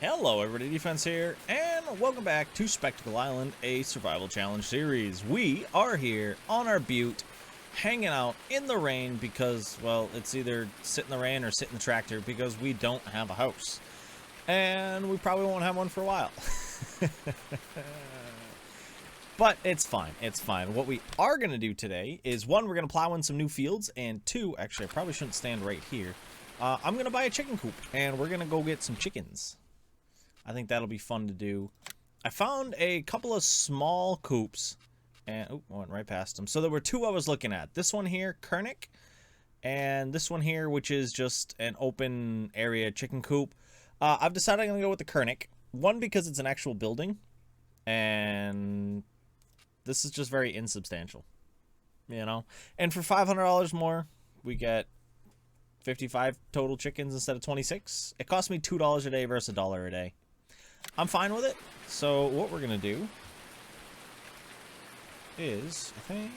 Hello everybody, Defense here, and welcome back to Spectacle Island, a survival challenge series. We are here on our butte, hanging out in the rain because, well, it's either sit in the rain or sit in the tractor because we don't have a house. And we probably won't have one for a while. But it's fine, it's fine. What we are going to do today is, one, we're going to plow in some new fields, and two, actually I probably shouldn't stand right here. I'm going to buy a chicken coop, and we're going to go get some chickens. I think that'll be fun to do. I found a couple of small coops, and oh, I went right past them. So there were two I was looking at. This one here, Kernick, and this one here, which is just an open area chicken coop. I've decided I'm gonna go with the Kernick. One, because it's an actual building, and this is just very insubstantial, you know. And for $500 more, we get 55 total chickens instead of 26. It cost me $2 a day versus $1 a day. I'm fine with it. So what we're gonna do is, I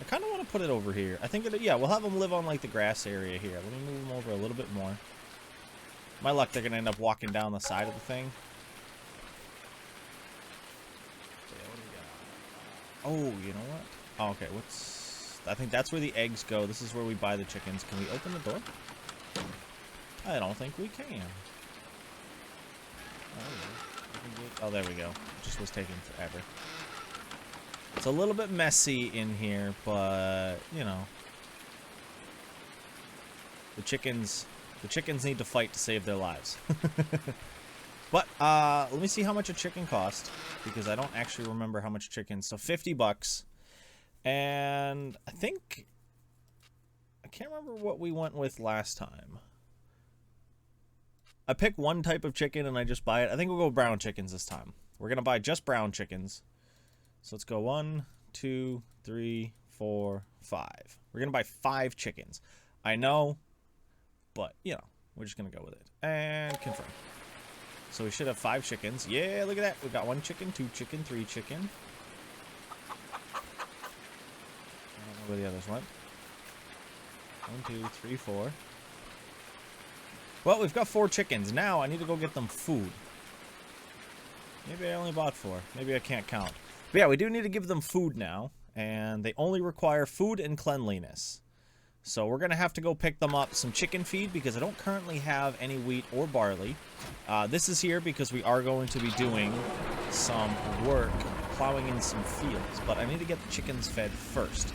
kind of want to put it over here. I think yeah, we'll have them live on like the grass area here. Let me move them over a little bit more. My luck, they're gonna end up walking down the side of the thing. Oh, you know what? Oh, okay, I think that's where the eggs go. This is where we buy the chickens. Can we open the door? I don't think we can. Oh, there we go. It just was taking forever. It's a little bit messy in here, but, you know. The chickens need to fight to save their lives. But, let me see how much a chicken cost, because I don't actually remember how much chicken. So, 50 bucks. And I can't remember what we went with last time. I pick one type of chicken and I just buy it. I think we'll go brown chickens this time. We're going to buy just brown chickens. So let's go 1, 2, 3, 4, 5. We're going to buy 5 chickens. I know, but, you know, we're just going to go with it. And confirm. So we should have 5 chickens. Yeah, look at that. We got 1 chicken, 2 chicken, 3 chicken. I don't know where the others went. 1, 2, 3, 4. Well, we've got 4 chickens. Now I need to go get them food. Maybe I only bought 4. Maybe I can't count. But yeah, we do need to give them food now. And they only require food and cleanliness. So we're going to have to go pick them up some chicken feed because I don't currently have any wheat or barley. This is here because we are going to be doing some work plowing in some fields. But I need to get the chickens fed first.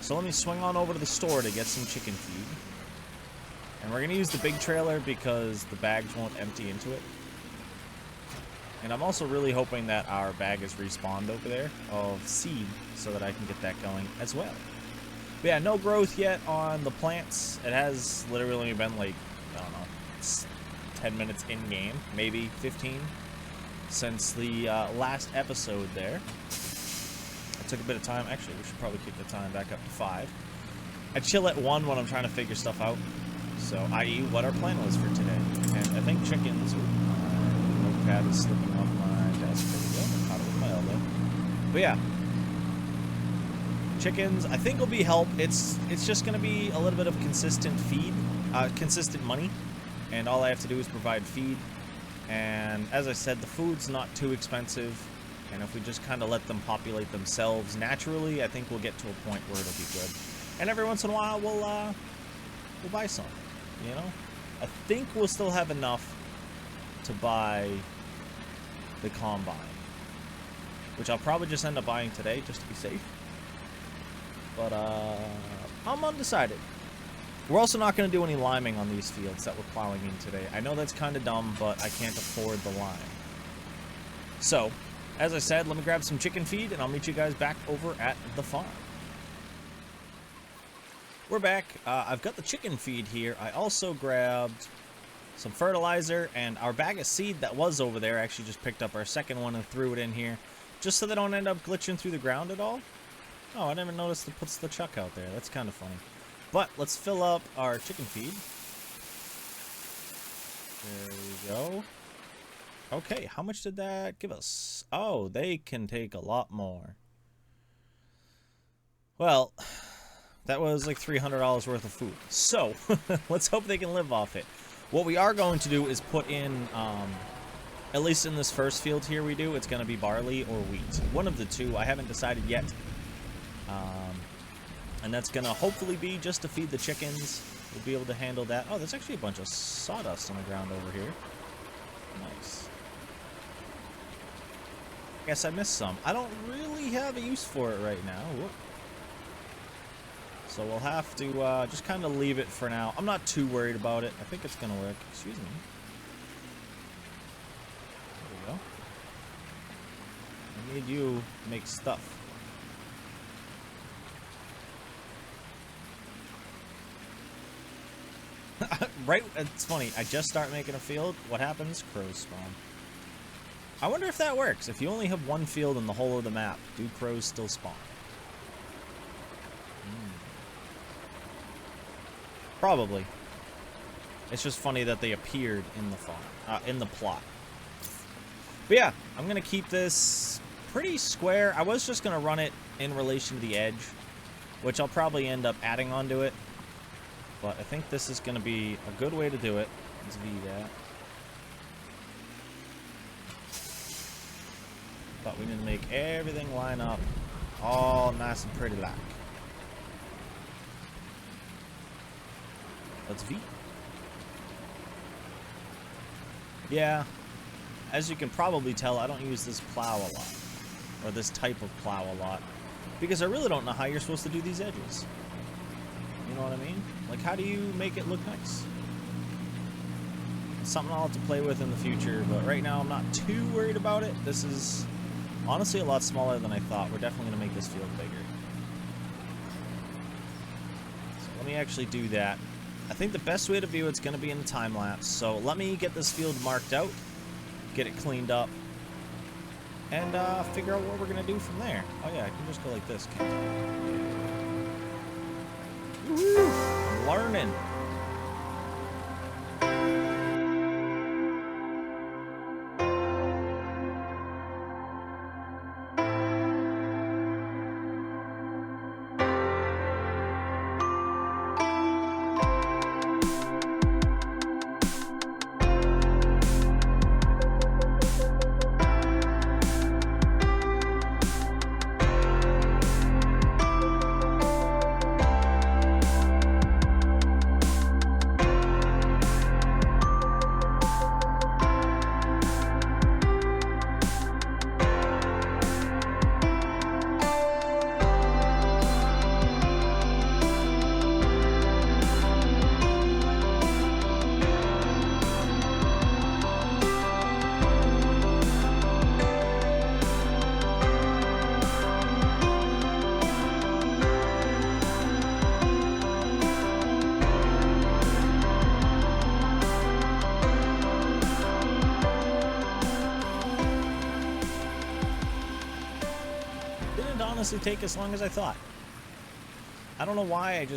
So let me swing on over to the store to get some chicken feed. And we're going to use the big trailer because the bags won't empty into it. And I'm also really hoping that our bag is respawned over there of seed so that I can get that going as well. But yeah, no growth yet on the plants. It has literally only been like, I don't know, it's 10 minutes in-game, maybe 15, since the last episode there. It took a bit of time. Actually, we should probably kick the time back up to 5. I chill at 1 when I'm trying to figure stuff out. So, i.e., what our plan was for today. And I think chickens... my notepad is slipping off my desk. There we go. I caught it with my elbow. But yeah. Chickens, I think, will be help. It's just going to be a little bit of consistent feed. Consistent money. And all I have to do is provide feed. And as I said, the food's not too expensive. And if we just kind of let them populate themselves naturally, I think we'll get to a point where it'll be good. And every once in a while, we'll buy some. You know, I think we'll still have enough to buy the combine, which I'll probably just end up buying today just to be safe. But I'm undecided. We're also not going to do any liming on these fields that we're plowing in today. I know that's kind of dumb, but I can't afford the lime. So, as I said, let me grab some chicken feed and I'll meet you guys back over at the farm. We're back. I've got the chicken feed here. I also grabbed some fertilizer, and our bag of seed that was over there, I actually just picked up our second one and threw it in here, just so they don't end up glitching through the ground at all. Oh, I never noticed it puts the chuck out there. That's kind of funny. But let's fill up our chicken feed. There we go. Okay, how much did that give us? Oh, they can take a lot more. Well... that was like $300 worth of food. So, let's hope they can live off it. What we are going to do is put in, at least in this first field here we do, it's going to be barley or wheat. One of the two. I haven't decided yet. And that's going to hopefully be just to feed the chickens. We'll be able to handle that. Oh, there's actually a bunch of sawdust on the ground over here. Nice. Guess I missed some. I don't really have a use for it right now. Whoop. So we'll have to just kind of leave it for now. I'm not too worried about it. I think it's going to work. Excuse me. There we go. I need you to make stuff. Right, it's funny. I just start making a field. What happens? Crows spawn. I wonder if that works. If you only have one field in the whole of the map, do crows still spawn? Probably. It's just funny that they appeared in the farm, in the plot. But yeah, I'm gonna keep this pretty square. I was just gonna run it in relation to the edge, which I'll probably end up adding onto it. But I think this is gonna be a good way to do it. Let's V that. But we need to make everything line up all nice and pretty like. Let's V. Yeah, as you can probably tell, I don't use this plow a lot, or this type of plow a lot, because I really don't know how you're supposed to do these edges. You know what I mean? Like, how do you make it look nice? It's something I'll have to play with in the future, but right now I'm not too worried about it. This is honestly a lot smaller than I thought. We're definitely going to make this field bigger. So let me actually do that. I think the best way to view it's going to be in the time lapse. So let me get this field marked out, get it cleaned up, and figure out what we're going to do from there. Oh yeah, I can just go like this, can't I? Woo! I'm learning. Honestly take as long as I thought. I don't know why.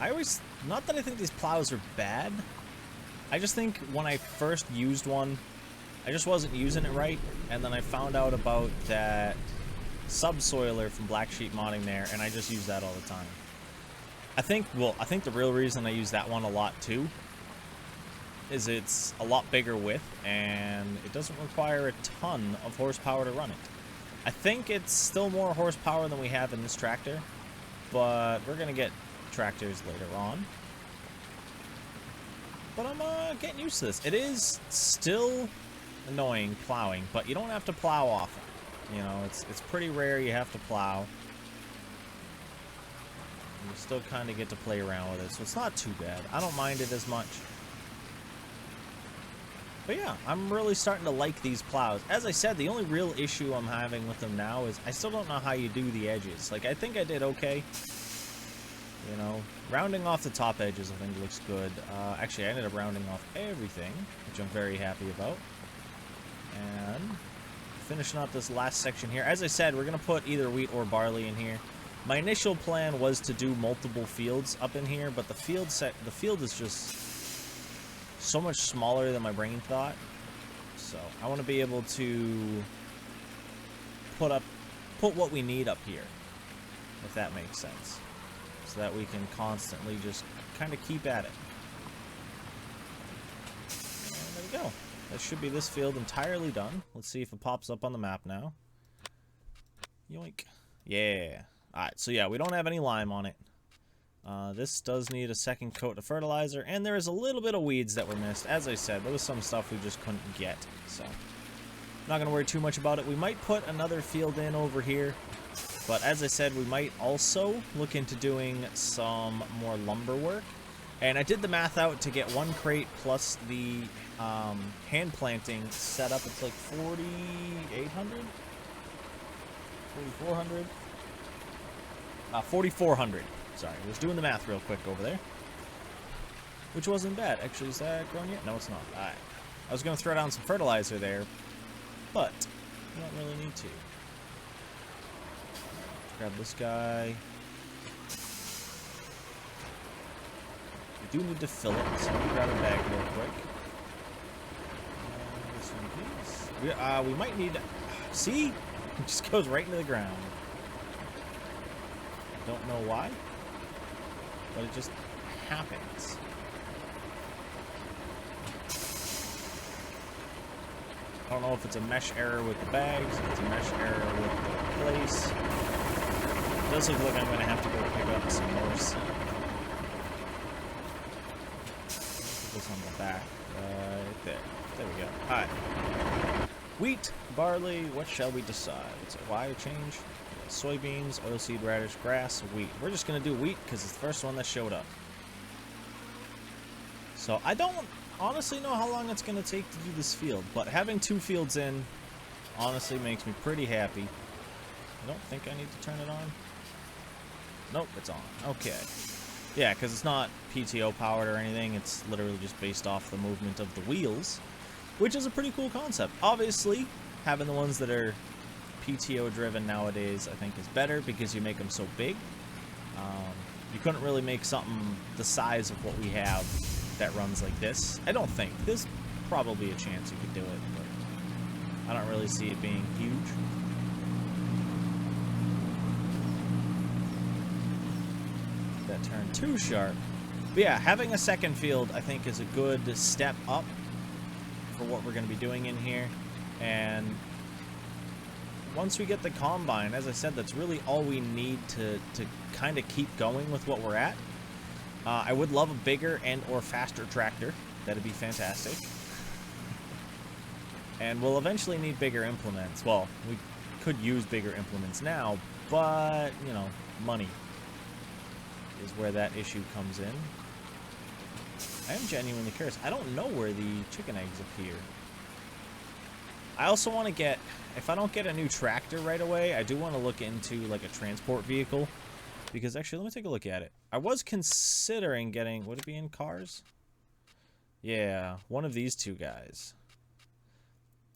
I always, not that I think these plows are bad, I just think when I first used one, I just wasn't using it right, and then I found out about that subsoiler from Black Sheep Modding there, and I just use that all the time. I think the real reason I use that one a lot too is it's a lot bigger width, and it doesn't require a ton of horsepower to run it. I think it's still more horsepower than we have in this tractor, but we're going to get tractors later on. But I'm getting used to this. It is still annoying plowing, but you don't have to plow often. You know, it's pretty rare you have to plow. You still kind of get to play around with it, so it's not too bad. I don't mind it as much. But yeah, I'm really starting to like these plows. As I said, the only real issue I'm having with them now is I still don't know how you do the edges. Like, I think I did okay. You know, rounding off the top edges I think looks good. Actually, I ended up rounding off everything, which I'm very happy about. And finishing up this last section here. As I said, we're going to put either wheat or barley in here. My initial plan was to do multiple fields up in here, but the field is just so much smaller than my brain thought. So I want to be able to put what we need up here, if that makes sense, so that we can constantly just kind of keep at it. we go. That should be this field entirely done. Let's see if it pops up on the map now. Yoink. Yeah. Alright, so yeah, we don't have any lime on it. This does need a second coat of fertilizer, and there is a little bit of weeds that were missed. As I said, there was some stuff we just couldn't get, so not going to worry too much about it. We might put another field in over here, but as I said, we might also look into doing some more lumber work. And I did the math out to get 1 crate plus the hand planting set up. It's like 4,800? 4,400? 4,400. Sorry, I was doing the math real quick over there. Which wasn't bad. Actually, is that grown yet? No, it's not. Alright. I was going to throw down some fertilizer there, but you don't really need to. Grab this guy. We do need to fill it, so let me grab a bag real quick. This one, please. We might need... See? It just goes right into the ground. Don't know why, but it just happens. I don't know if it's a mesh error with the bags, if it's a mesh error with the place. It does look like I'm going to have to go pick up some more seed. Put this on the back. Right there. There we go. Alright. Wheat, barley, what shall we decide? It's a wire change. Soybeans, oilseed radish, grass, wheat. We're just going to do wheat because it's the first one that showed up. So I don't honestly know how long it's going to take to do this field, but having 2 fields in honestly makes me pretty happy. I don't think I need to turn it on. Nope, it's on. Okay. Yeah, because it's not PTO powered or anything. It's literally just based off the movement of the wheels, which is a pretty cool concept. Obviously, having the ones that are PTO driven nowadays I think is better because you make them so big. You couldn't really make something the size of what we have that runs like this. I don't think. There's probably a chance you could do it, but I don't really see it being huge. That turned too sharp. But yeah, having a second field I think is a good step up for what we're going to be doing in here. And once we get the combine, as I said, that's really all we need to kind of keep going with what we're at. I would love a bigger and or faster tractor. That'd be fantastic. And we'll eventually need bigger implements. Well, we could use bigger implements now, but, you know, money is where that issue comes in. I am genuinely curious. I don't know where the chicken eggs appear. I also want to get, if I don't get a new tractor right away, I do want to look into like a transport vehicle. Because actually, let me take a look at it. I was considering getting, would it be in cars? Yeah, one of these two guys.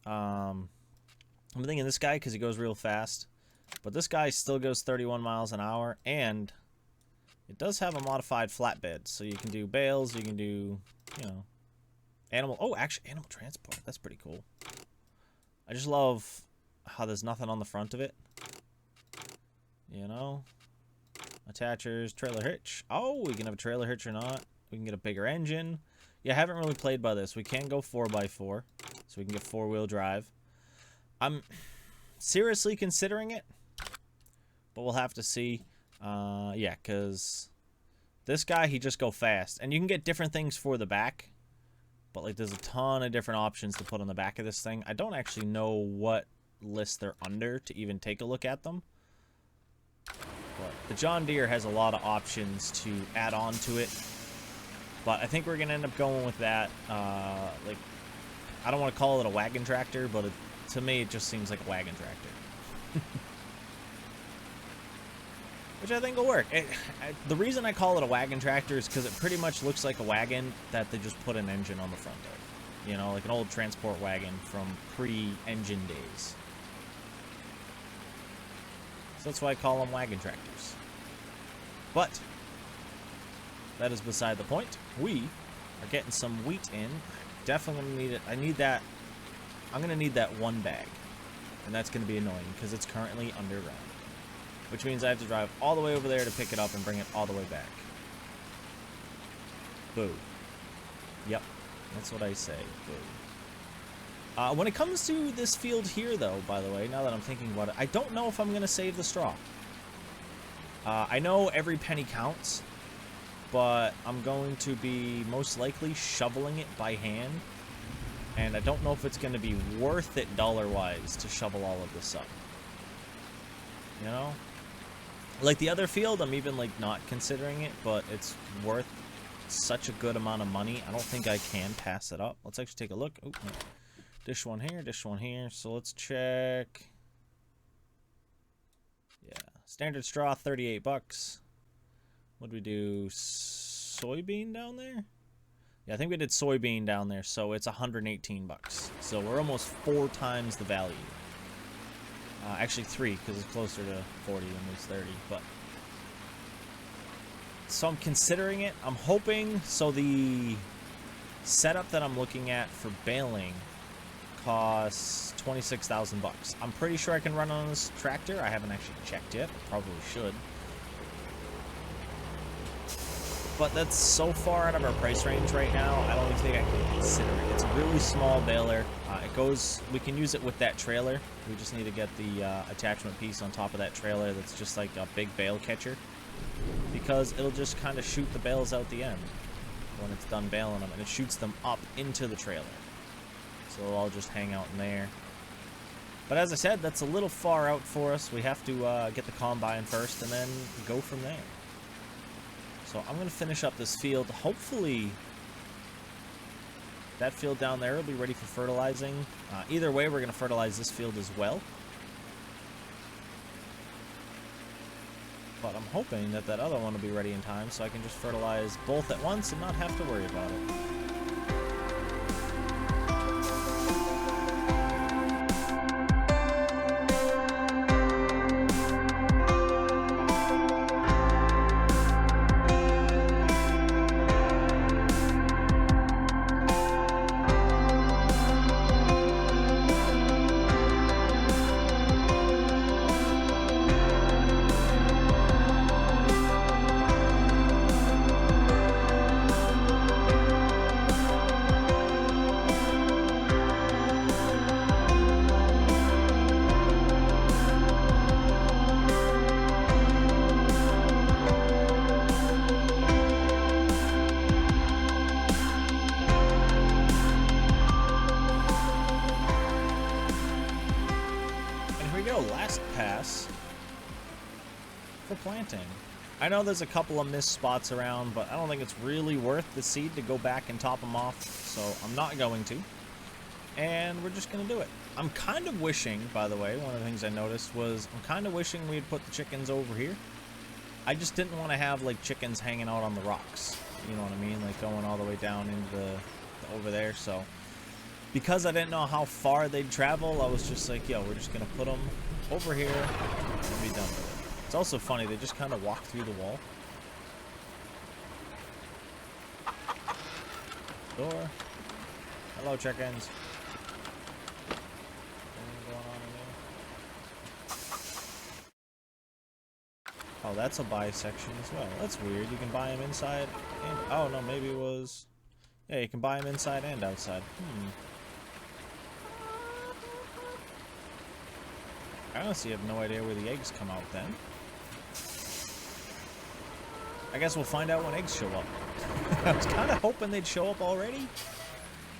I'm thinking this guy because he goes real fast. But this guy still goes 31 miles an hour. And it does have a modified flatbed. So you can do bales, you can do, you know, animal, oh, actually, animal transport. That's pretty cool. I just love how there's nothing on the front of it. You know? Attachers, trailer hitch. Oh, we can have a trailer hitch or not. We can get a bigger engine. Yeah, I haven't really played by this. We can go 4x4, so we can get 4-wheel drive. I'm seriously considering it, but we'll have to see. Yeah, because this guy, he just go fast. And you can get different things for the back. But, like, there's a ton of different options to put on the back of this thing. I don't actually know what list they're under to even take a look at them. But the John Deere has a lot of options to add on to it. But I think we're going to end up going with that. Like, I don't want to call it a wagon tractor, but to me, it just seems like a wagon tractor. Which I think will work. The reason I call it a wagon tractor is because it pretty much looks like a wagon that they just put an engine on the front of. You know, like an old transport wagon from pre-engine days. So that's why I call them wagon tractors. But that is beside the point. We are getting some wheat in. Definitely going to need it. I need that. I'm going to need that 1 bag. And that's going to be annoying because it's currently underground. Which means I have to drive all the way over there to pick it up and bring it all the way back. Boo. Yep. That's what I say. When it comes to this field here, though, by the way, now that I'm thinking about it, I don't know if I'm going to save the straw. I know every penny counts, but I'm going to be most likely shoveling it by hand. And I don't know if it's going to be worth it dollar-wise to shovel all of this up. You know? Like the other field, I'm even like not considering it, but it's worth such a good amount of money. I don't think I can pass it up. Let's actually take a look. Oh, no. Dish one here, dish one here. So let's check. Yeah, standard straw, 38 bucks. What did we do? Soybean down there? Yeah, I think we did soybean down there, so it's 118 bucks. So we're almost 4 times the value. Actually 3, because it's closer to 40 than it was 30, but... So I'm considering it. I'm hoping, so the setup that I'm looking at for baling costs 26,000 bucks. I'm pretty sure I can run on this tractor. I haven't actually checked yet. Probably should. But that's so far out of our price range right now, I don't even think I can consider it. It's a really small baler. We can use it with that trailer. We just need to get the attachment piece on top of that trailer that's just like a big bale catcher. Because it'll just kind of shoot the bales out the end when it's done baling them. And it shoots them up into the trailer. So they'll all just hang out in there. But as I said, that's a little far out for us. We have to get the combine first and then go from there. So I'm going to finish up this field. Hopefully that field down there will be ready for fertilizing. Either way, we're going to fertilize this field as well. But I'm hoping that that other one will be ready in time so I can just fertilize both at once and not have to worry about it. Last pass for planting. I know there's a couple of missed spots around, but I don't think it's really worth the seed to go back and top them off, so I'm not going to. And we're just going to do it. I'm kind of wishing, by the way, one of the things I noticed was I'm kind of wishing we'd put the chickens over here. I just didn't want to have like chickens hanging out on the rocks. You know what I mean? Like going all the way down into the over there, so... Because I didn't know how far they'd travel, I was just like, yo, we're just going to put them over here and be done with it. It's also funny, they just kind of walk through the wall. Door. Hello, chickens. Anything going on in there? Oh, that's a buy section as well. That's weird. You can buy them inside and... Oh, no, maybe it was... Yeah, you can buy them inside and outside. I honestly have no idea where the eggs come out then. I guess we'll find out when eggs show up. I was kind of hoping they'd show up already,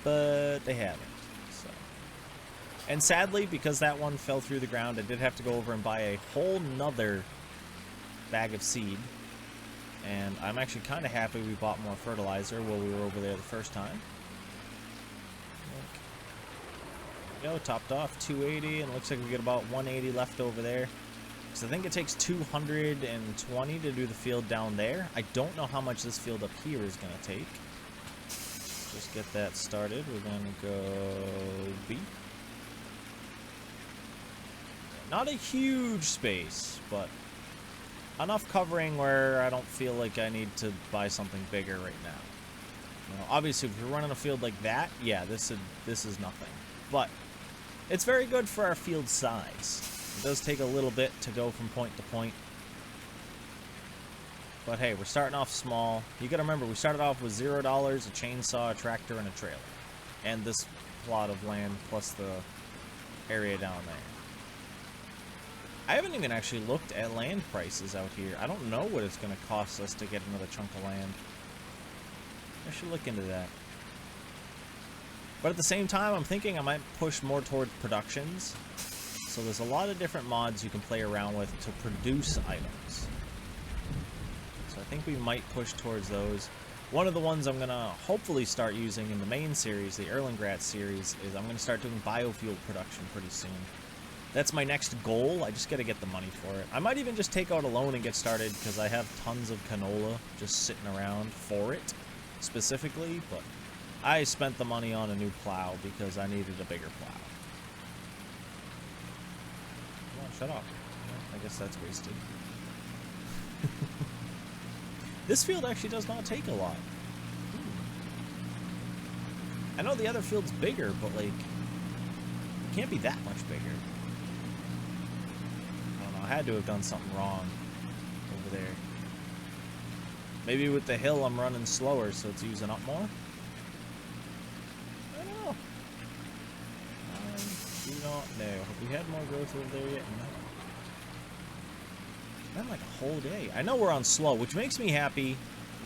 but they haven't. So. And sadly, because that one fell through the ground, I did have to go over and buy a whole nother bag of seed. And I'm actually kind of happy we bought more fertilizer while we were over there the first time. There we go, topped off 280, and it looks like we get about 180 left over there. So I think it takes 220 to do the field down there. I don't know how much this field up here is going to take. Just get that started. We're going to go B. Not a huge space, but enough covering where I don't feel like I need to buy something bigger right now. You know, obviously, if you're running a field like that, yeah, this is nothing. But it's very good for our field size. It does take a little bit to go from point to point. But hey, we're starting off small. You gotta remember, we started off with $0, a chainsaw, a tractor, and a trailer. And this plot of land plus the area down there. I haven't even actually looked at land prices out here. I don't know what it's gonna cost us to get another chunk of land. I should look into that. But at the same time, I'm thinking I might push more towards productions. So there's a lot of different mods you can play around with to produce items. So I think we might push towards those. One of the ones I'm going to hopefully start using in the main series, the Erlengratt series, is I'm going to start doing biofuel production pretty soon. That's my next goal. I just got to get the money for it. I might even just take out a loan and get started because I have tons of canola just sitting around for it specifically, but I spent the money on a new plow because I needed a bigger plow. Come on, shut up. I guess that's wasted. This field actually does not take a lot. I know the other field's bigger, but like, it can't be that much bigger. I don't know, I had to have done something wrong over there. Maybe with the hill I'm running slower, so it's using up more? I don't know. I do not know. Have we had more growth over there yet? No. It's been like a whole day. I know we're on slow, which makes me happy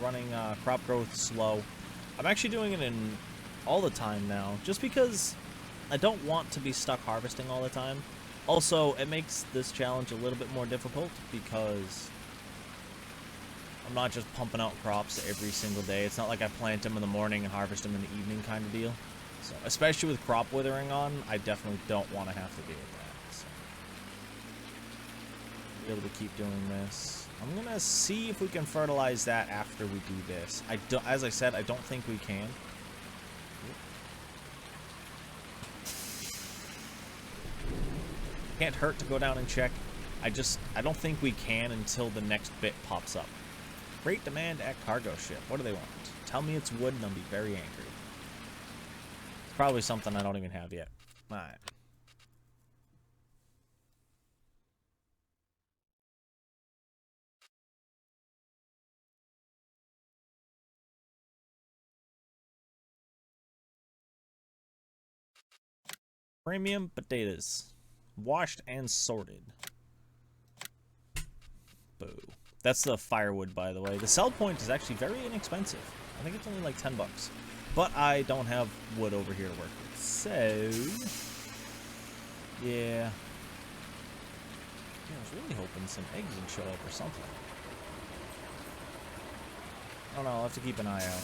running crop growth slow. I'm actually doing it in all the time now, just because I don't want to be stuck harvesting all the time. Also, it makes this challenge a little bit more difficult because I'm not just pumping out crops every single day. It's not like I plant them in the morning and harvest them in the evening kind of deal. So, especially with crop withering on, I definitely don't want to have to deal with that. So, be able to keep doing this. I'm gonna see if we can fertilize that after we do this. As I said, I don't think we can. Can't hurt to go down and check. I don't think we can until the next bit pops up. Great demand at cargo ship. What do they want? Tell me it's wood and I'll be very angry. It's probably something I don't even have yet. Alright. Premium potatoes. Washed and sorted. Boo. That's the firewood, by the way. The sell point is actually very inexpensive. I think it's only like 10 bucks. But I don't have wood over here to work with. So, yeah. I was really hoping some eggs would show up or something. I don't know. I'll have to keep an eye out.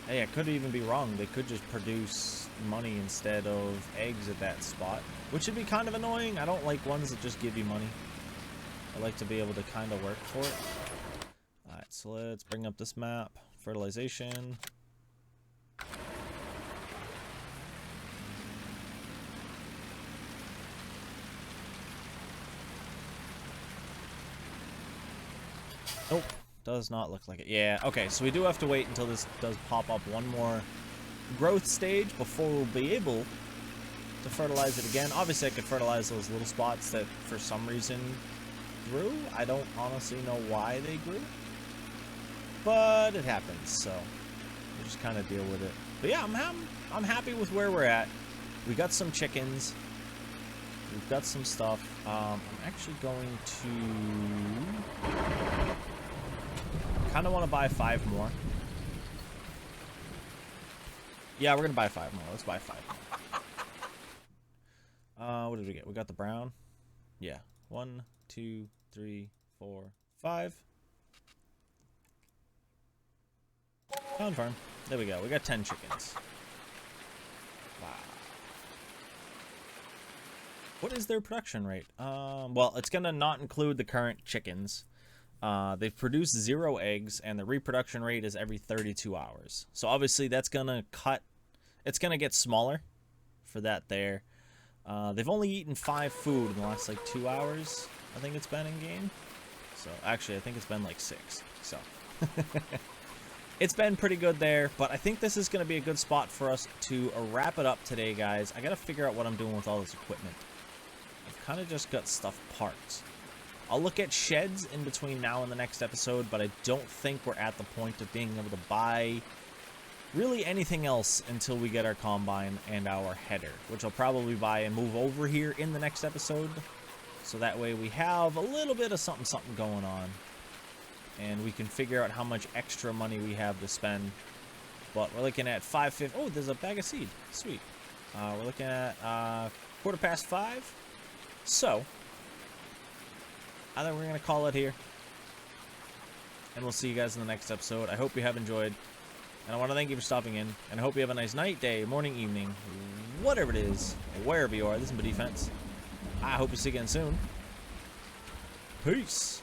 Hey, I could even be wrong. They could just produce money instead of eggs at that spot, which would be kind of annoying. I don't like ones that just give you money. I like to be able to kind of work for it. Alright, so let's bring up this map. Fertilization. Nope. Does not look like it. Yeah, okay, so we do have to wait until this does pop up one more growth stage before we'll be able to fertilize it again. Obviously, I could fertilize those little spots that for some reason grew. I don't honestly know why they grew, but it happens, so we'll just kind of deal with it. But yeah, I'm happy with where we're at. We got some chickens. We've got some stuff. I'm actually going to kind of want to buy 5 more. Yeah, we're gonna buy 5 more. Let's buy 5 more. What did we get? We got the brown. Yeah. 1, 2, 3, 4, 5. Pound farm. There we go. We got 10 chickens. Wow. What is their production rate? Well, it's gonna not include the current chickens. They've produced 0 eggs, and the reproduction rate is every 32 hours. So obviously that's gonna cut. It's gonna get smaller for that there. They've only eaten 5 food in the last like 2 hours. I think it's been in game. So actually, I think it's been like 6. So it's been pretty good there. But I think this is gonna be a good spot for us to wrap it up today, guys. I gotta figure out what I'm doing with all this equipment. I've kind of just got stuff parked. I'll look at sheds in between now and the next episode, but I don't think we're at the point of being able to buy really anything else until we get our combine and our header, which I'll probably buy and move over here in the next episode. So that way we have a little bit of something going on. And we can figure out how much extra money we have to spend. But we're looking at 5:50. Oh, there's a bag of seed. Sweet. We're looking at 5:15. So, I think we're going to call it here. And we'll see you guys in the next episode. I hope you have enjoyed. And I want to thank you for stopping in. And I hope you have a nice night, day, morning, evening, whatever it is, wherever you are. This is my defense. I hope to see you again soon. Peace.